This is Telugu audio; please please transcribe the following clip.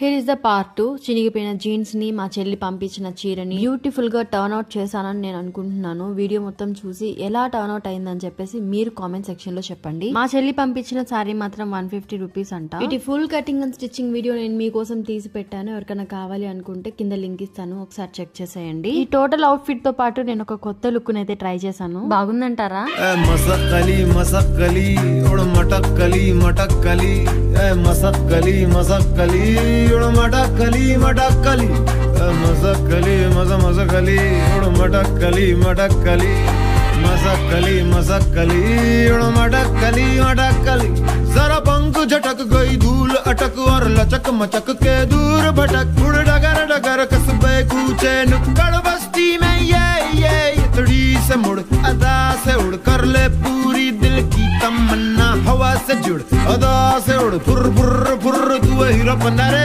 Here is the part 2. చినిగిపోయిన జీన్స్ ని మా చెల్లి పంపించిన చీరని బ్యూటిఫుల్ గా టర్న్ అవుట్ చేశానని నేను అనుకుంటున్నాను. వీడియో మొత్తం చూసి ఎలా టర్న్ అవుట్ అయిందని చెప్పేసి మీరు కామెంట్ సెక్షన్ లో చెప్పండి. మా చెల్లి పంపించిన సారీ మాత్రం 150 రూపీస్ అంట. ఇటు full cutting and stitching video నేను మీకోసం తీసి పెట్టాను. ఎవరికైనా కావాలి అనుకుంటే కింద లింక్ ఇస్తాను, ఒకసారి చెక్ చేసేయండి. ఈ టోటల్ అవుట్ ఫిట్ తో పాటు నేను ఒక కొత్త లుక్ అయితే ట్రై చేశాను. బాగుందంటారా? మసక్కలి మసక్కలి మటక్కలి మటక్కలి మసక్కలి మసక్కలి మటక్కలి మటక్కలి మసక్కలి మసకలి మటక్కలి మటక్కలి मसकली मसकली मटकली मटकली जरा पंख झटक गई धूल अटक और लचक मचक के दूर भटक उड़ डगर डगर कसबे कूचे नुक्कड़ बस्ती में ये थोड़ी से मुड़ अदा से उड़ कर ले पूरी दिल की तमन्ना हवा से जुड़ अदा से उड़ फुर फुर फुर तू हीरो बना रे।